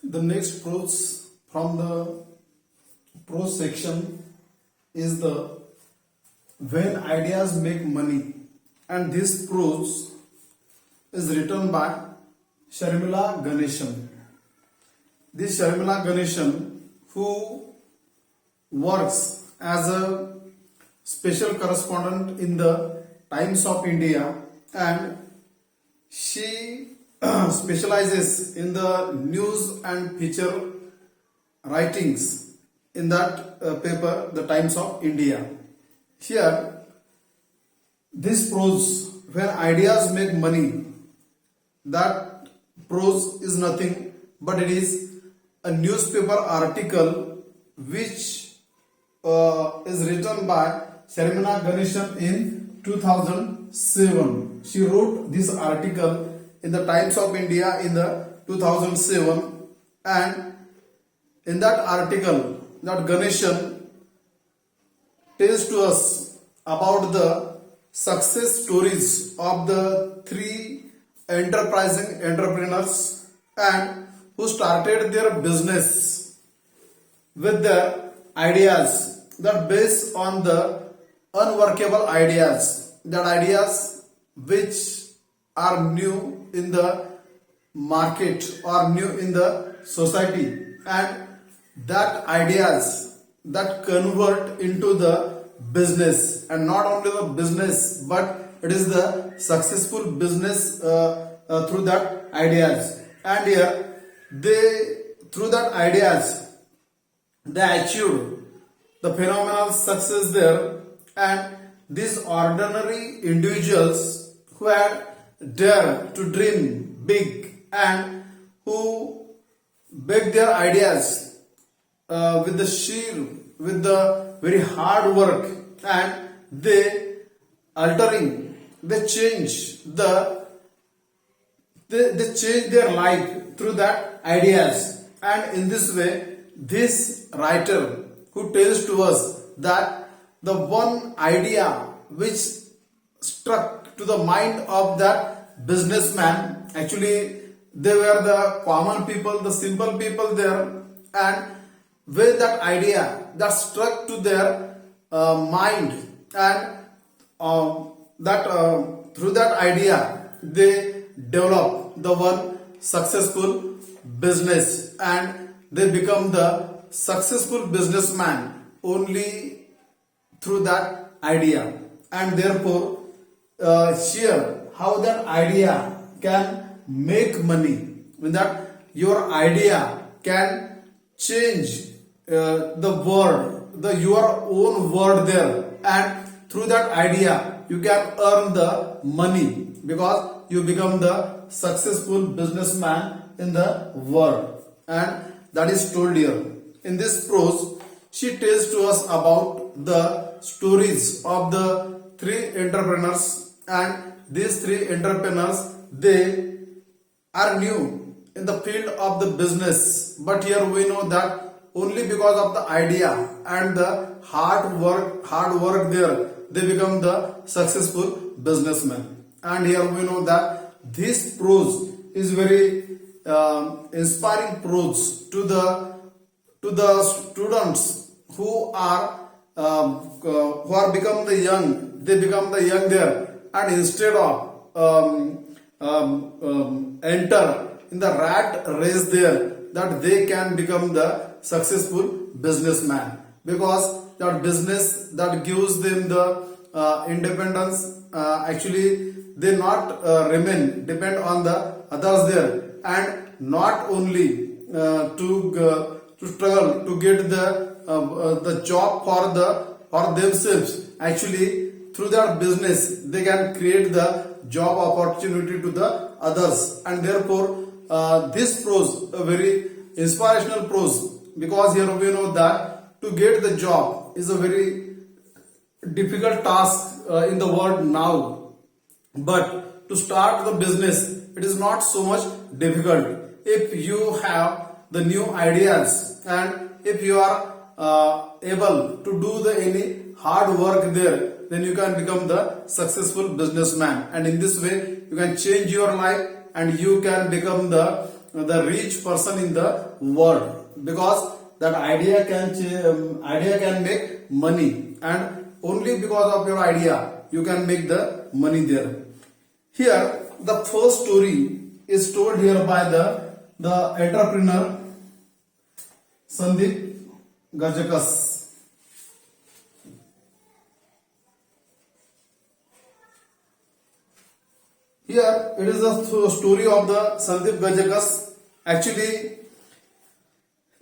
The next prose from the prose section is the when ideas make money, and this prose is written by Sharmila Ganesan. This Sharmila Ganesan, who works as a special correspondent in the Times of India, and she specializes in the news and feature writings in that paper, the Times of India. Here, this prose, when ideas make money, that prose is nothing but it is a newspaper article which is written by Sharmila Ganesan in 2007. She wrote this article in the Times of India in the 2007, and in that article that Ganesan tells to us about the success stories of the three enterprising entrepreneurs and who started their business with their ideas that based on the unworkable ideas, that ideas which are new in the market or new in the society, and that ideas that convert into the business, and not only the business but it is the successful business through that ideas. And here they through that ideas they achieved the phenomenal success there, and these ordinary individuals who had dared to dream big and who baked their ideas with the very hard work, and they change their life through that ideas. And in this way, this writer who tells to us that the one idea which struck to the mind of that businessman, actually they were the common people, the simple people there, and with that idea that struck to their mind, and through that idea they develop the one successful business, and they become the successful businessman only through that idea. And therefore here how that idea can make money, when that your idea can change the world, your own world there, and through that idea you can earn the money because you become the successful businessman in the world. And that is told here. In this prose, she tells to us about the stories of the three entrepreneurs, and these three entrepreneurs, they are new in the field of the business, but here we know that only because of the idea and the hard work there, they become the successful businessman. And here we know that this prose is very inspiring prose to the students who are become the young. They become the young there, and instead of enter in the rat race there, that they can become the successful businessman, because that business that gives them the independence, actually they not remain depend on the others there, and not only to struggle to get the job for themselves. Actually through their business they can create the job opportunity to the others. And therefore this prose a very inspirational prose, because here we know that to get the job is a very difficult task in the world now, but to start the business it is not so much difficult if you have the new ideas, and if you are able to do the any hard work there, then you can become the successful businessman. And in this way you can change your life, and you can become the the rich person in the world, because that idea can make money, and only because of your idea you can make the money there. Here the first story is told here by the entrepreneur Sandeep Gajakas. Here it is the story of the Sandeep Gajakas. Actually,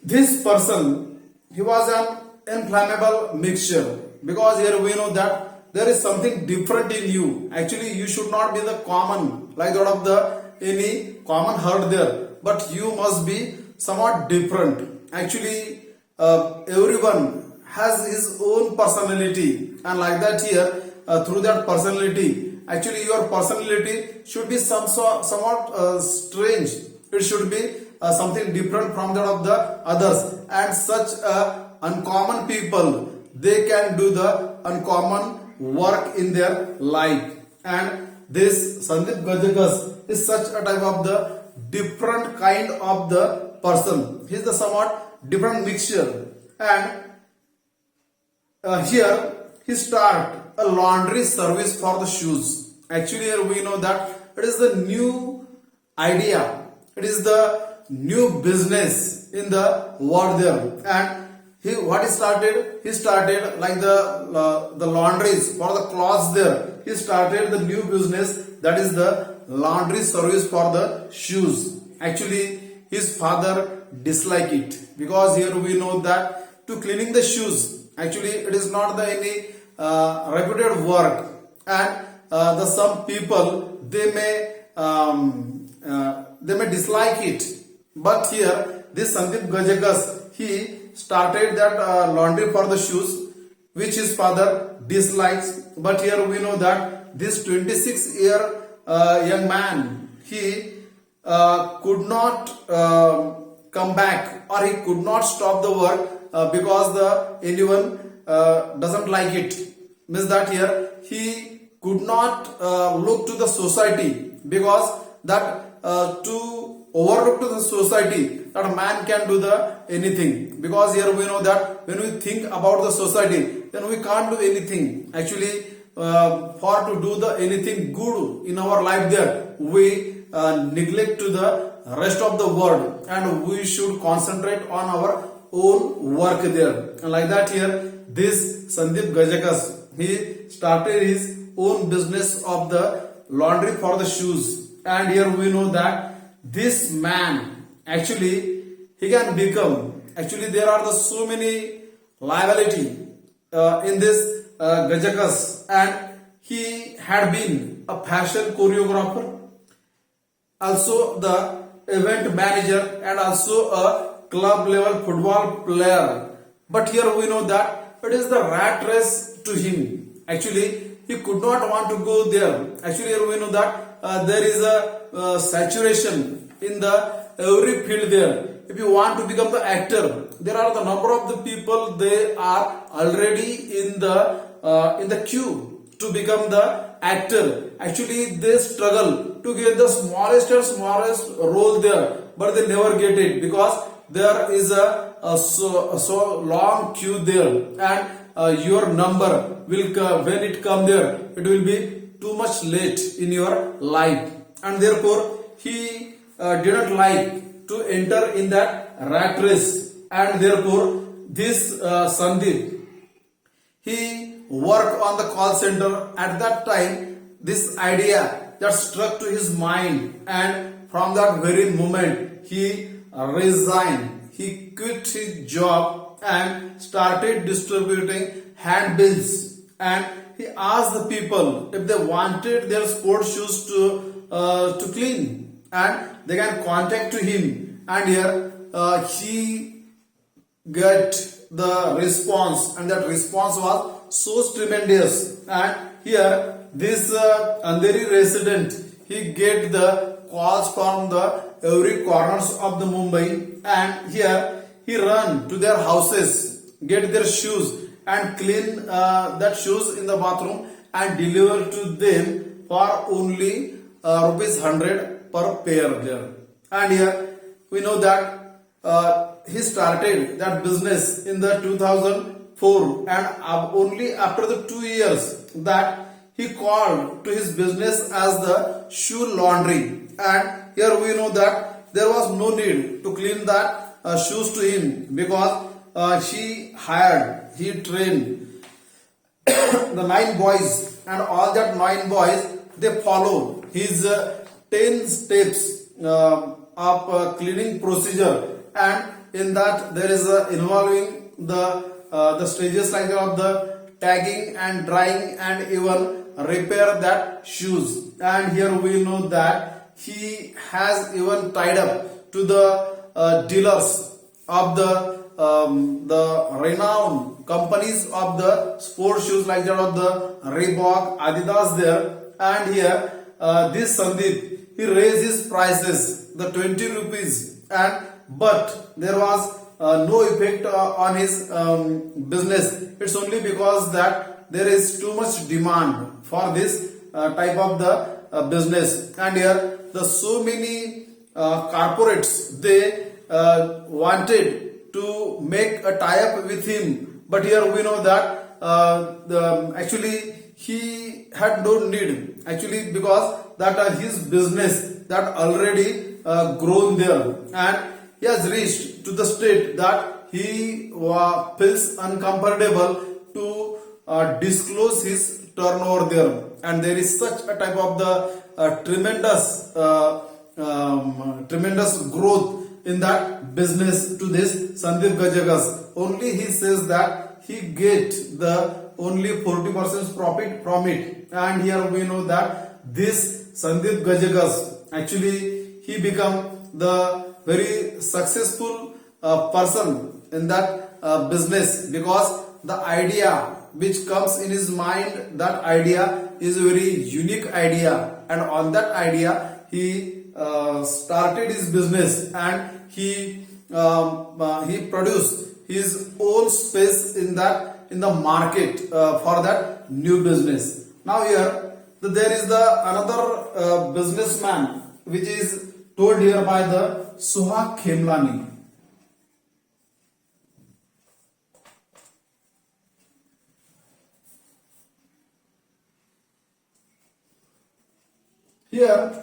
this person, he was an inflammable mixture, because here we know that there is something different in you. Actually, you should not be the common, like that of the any common herd there, but you must be somewhat different. Actually, everyone has his own personality, and like that here, through that personality, actually your personality should be somewhat strange. It should be something different from that of the others, and such uncommon people, they can do the uncommon work in their life. And this Sandeep Gajakas is such a type of the different kind of the person. He is the somewhat different mixture, and here he start a laundry service for the shoes. Actually, here we know that it is the new idea, it is the new business in the world there. And he started like the laundries for the clothes there. He started the new business, that is the laundry service for the shoes. Actually, his father disliked it, because here we know that to cleaning the shoes, actually it is not the any reputed work, and the some people, they may dislike it. But here this Sandeep Gajakas, he started that laundry for the shoes, which his father dislikes. But here we know that this 26-year young man, he could not come back, or he could not stop the work because anyone doesn't like it. Means that here he could not look to the society, because that to overlook to the society, that a man can do the anything. Because here we know that when we think about the society, then we can't do anything. Actually, for to do the anything good in our life there, we neglect to the rest of the world, and we should concentrate on our own work there. And like that here, this Sandeep Gajakas, he started his own business of the laundry for the shoes. And here we know that this man, actually he can become, actually there are so many liability in this Gajakas, and he had been a fashion choreographer, also the event manager, and also a club level football player. But here we know that it is the rat race to him. Actually, he could not want to go there. Actually, here we know that there is a saturation in the every field there. If you want to become the actor, there are the number of the people, they are already in the queue to become the actor. Actually, they struggle to get the smallest role there, but they never get it, because there is a so long queue there, and your number will when it come there, it will be too much late in your life. And therefore he didn't like to enter in that rat race, and therefore this Sandeep, he worked on the call center. At that time, this idea that struck to his mind, and from that very moment he resigned. He quit his job and started distributing handbills, and he asked the people if they wanted their sports shoes to clean, and they can contact to him. And here he got the response, and that response was so tremendous. And here this Andheri resident, he get the calls from the every corners of the Mumbai, and here he run to their houses, get their shoes, and clean that shoes in the bathroom, and deliver to them for only rupees 100 per pair there. And here we know that he started that business in the 2004, and only after the 2 years that he called to his business as the shoe laundry. And here we know that there was no need to clean that shoes to him, because he trained the 9 boys, and all that 9 boys, they follow his 10 steps of cleaning procedure. And in that there is involving the stages like of the tagging and drying and even repair that shoes. And here we know that he has even tied up to the dealers of the renowned companies of the sports shoes like that of the Reebok, Adidas there. And here this Sandeep, he raised his prices the 20 rupees, and but there was no effect on his business. It's only because that there is too much demand for this type of the business. And here the so many corporates, they wanted to make a tie-up with him, but here we know that actually he had no need, actually, because that his business that already grown there, and he has reached to the state that he feels uncomfortable to disclose his turnover there. And there is such a type of the tremendous growth in that business to this Sandeep Gajagas. Only he says that he get the only 40% profit from it. And here we know that this Sandeep Gajagas, actually he become the very successful person in that business, because the idea which comes in his mind, that idea is a very unique idea, and on that idea he started his business, and he produced his own space in the market for that new business. Now here there is another businessman which is told here by the Suhag Khemlani. Here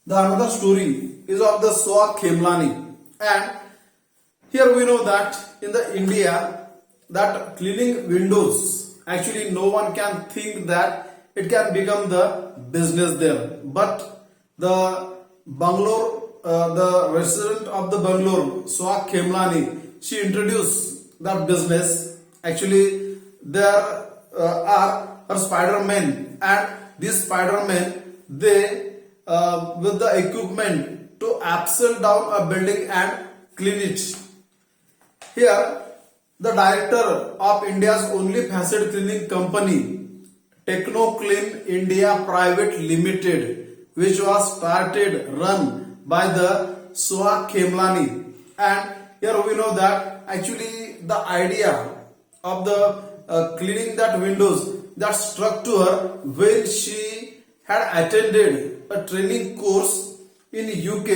the another story is of the Suhag Khemlani, and here we know that in the India that cleaning windows, actually no one can think that it can become the business there, but the Bangalore, the resident of the Bangalore, Suhag Khemlani, she introduced that business. Actually there are her Spider-Men, and these Spider-Men, they with the equipment to upsell down a building and clean it. Here the director of India's only facade cleaning company, Techno Clean India Private Limited, which was run by the Suhag Khemlani. And here we know that actually the idea of the cleaning that windows, that struck to her when she had attended a training course in UK.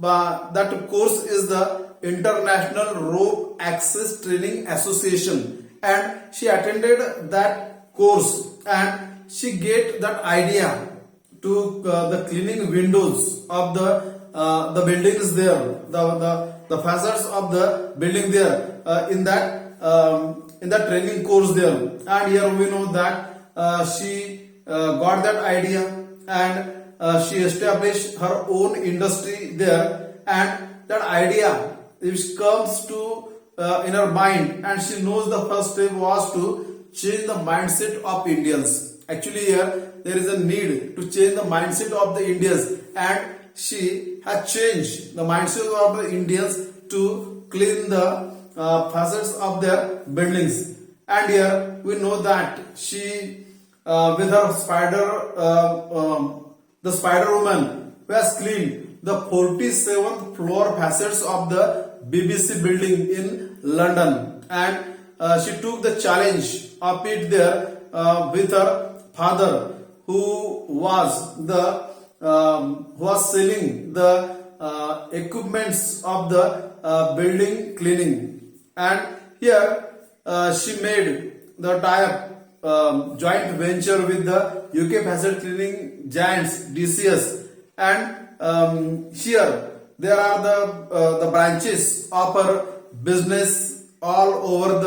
That course is the International Rope Access Training Association, and she attended that course, and she get that idea to the cleaning windows of the buildings there, the facades of the building there, in that training course there. And here we know that she got that idea, and she established her own industry there. And that idea, which comes to in her mind, and she knows the first step was to change the mindset of Indians. Actually here there is a need to change the mindset of the Indians, and she has changed the mindset of the Indians to clean the facades of their buildings. And here we know that she with her the Spider Woman, who has cleaned the 47th floor facades of the BBC building in London, and she took the challenge of it there with her father, who was selling the equipments of the building cleaning. And here she made the tie-up joint venture with the UK facade cleaning giants DCS. And here there are the branches of her business all over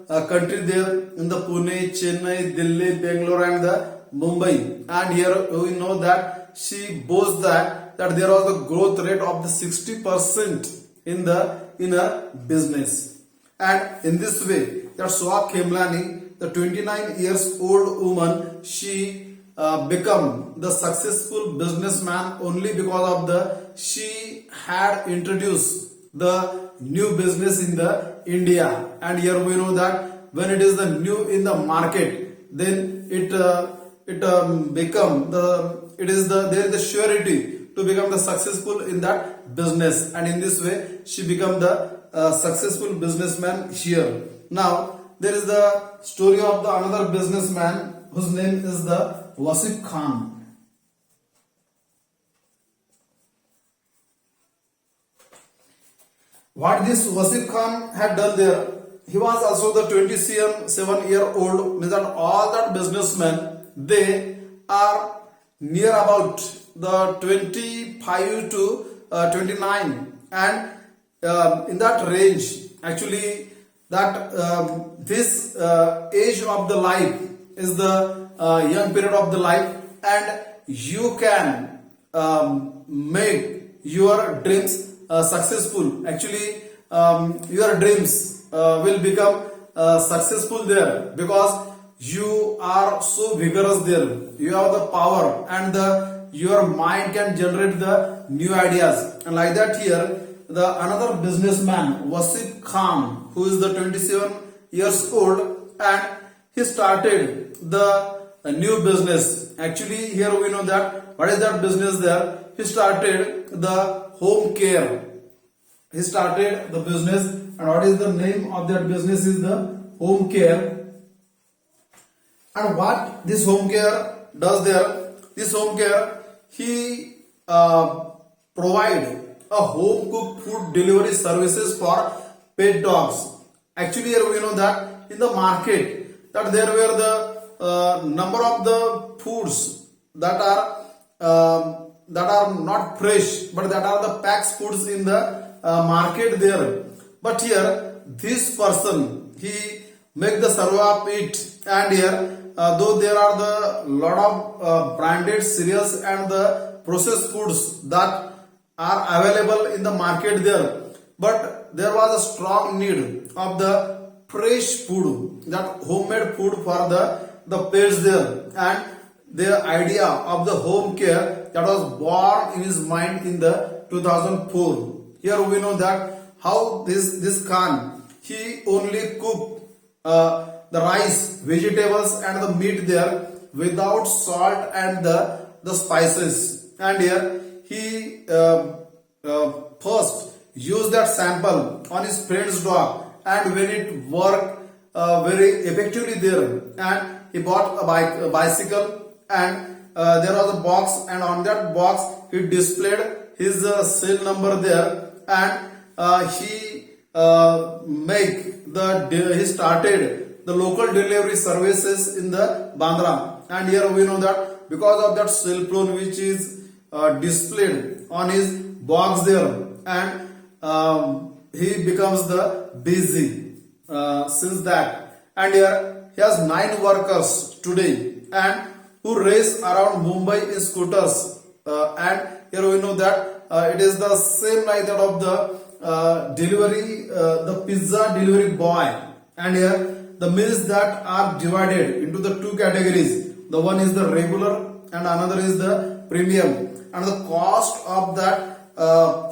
the country there in the Pune, Chennai, Delhi, Bangalore and the Mumbai. And here we know that she boasts that there was a growth rate of the 60% in her business. And in this way, that Swak Khemlani, the 29 years old woman, she become the successful businessman only because of she had introduced the new business in the India. And here we know that when it is the new in the market, then there is the surety to become the successful in that business. And in this way she become the successful businessman here. Now there is the story of the another businessman whose name is the Wasif Khan. What this Wasif Khan had done there, he was also the 27-year-old, means that all that businessmen, they are near about the 25 to 29, and in that range actually that this age of the life is the young period of the life, and you can make your dreams successful. Actually your dreams will become successful there because you are so vigorous there. You have the power and your mind can generate the new ideas. And like that here the another businessman Wasif Khan, who is the 27 years old, and he started the new business. Actually here we know that what is that business there. He started the home care. He started the business, and what is the name of that business is the home care. And what this home care does there, this home care, he provide a home cooked food delivery services for pet dogs. Actually here we know that in the market that there were the number of the foods that are not fresh, but that are the packed foods in the market there. But here this person, he make the survey of it, and here though there are the lot of branded cereals and the processed foods that are available in the market there, but there was a strong need of the fresh food, that homemade food for the pets there. And the idea of the home care that was born in his mind in the 2004. Here we know that how this Khan, he only cooked the rice, vegetables and the meat there without salt and the spices. And here he first used that sample on his friend's dog, and when it worked very effectively there, and he bought a bicycle, and there was a box, and on that box he displayed his cell number there, and he started the local delivery services in the Bandra. And here we know that because of that cell phone which is displayed on his box there, and he becomes the busy since that. And here he has 9 workers today, and who race around Mumbai in scooters. And here we know that it is the same like that of the delivery, the pizza delivery boy. And here the meals that are divided into the 2 categories. The one is the regular and another is the premium. And the cost of that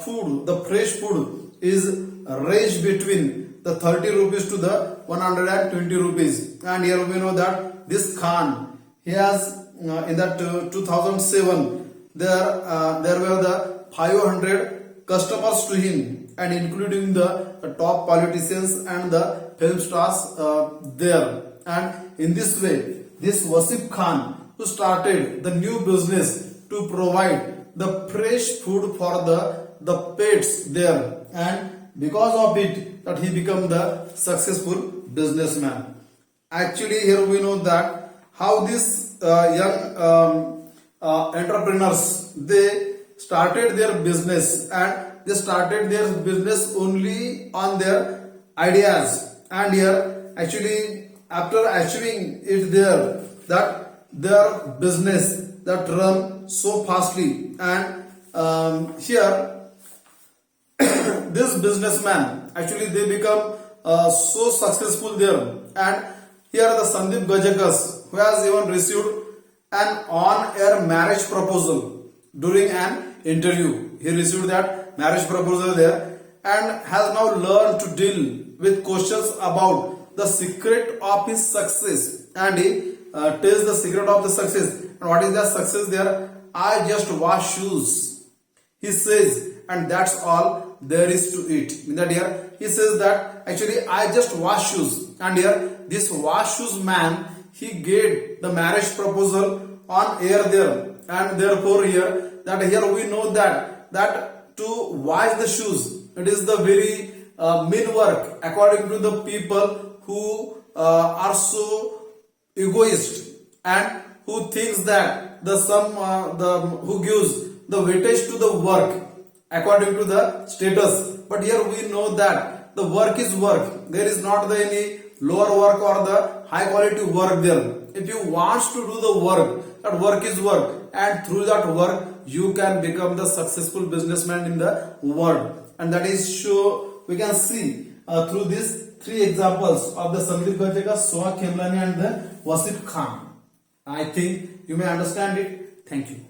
food, the fresh food, is ranged between the 30 rupees to the 120 rupees. And here we know that this Khan, he has in that 2007 there were the 500 customers to him, and including the top politicians and the film stars there. And in this way, this Wasif Khan, who started the new business to provide the fresh food for the pets there, and because of it that he become the successful businessman. Actually, here we know that how these young entrepreneurs, they started their business, and they started their business only on their ideas. And here actually after achieving it there, that their business that run so fastly, and here this businessman actually they become so successful there. And here the Sandeep Gajakas, who has even received an on-air marriage proposal during an interview. He received that marriage proposal there, and has now learned to deal with questions about the secret of his success. And he tells the secret of the success. And what is the success there? I just wash shoes, he says, and that's all there is to it. In that here he says that actually I just wash shoes, and here this wash shoes man, he get the marriage proposal on air there. And therefore here we know that to wash the shoes, it is the very mean work according to the people who are so egoist, and who thinks that who gives the weightage to the work according to the status. But here we know that the work is work. There is not any lower work or the high quality work there. If you want to do the work, that work is work, and through that work you can become the successful businessman in the world. And that is sure we can see through these three examples of the Sandeep Gajeka, Soha Khemlani and the Wasif Khan. I think you may understand it. Thank you.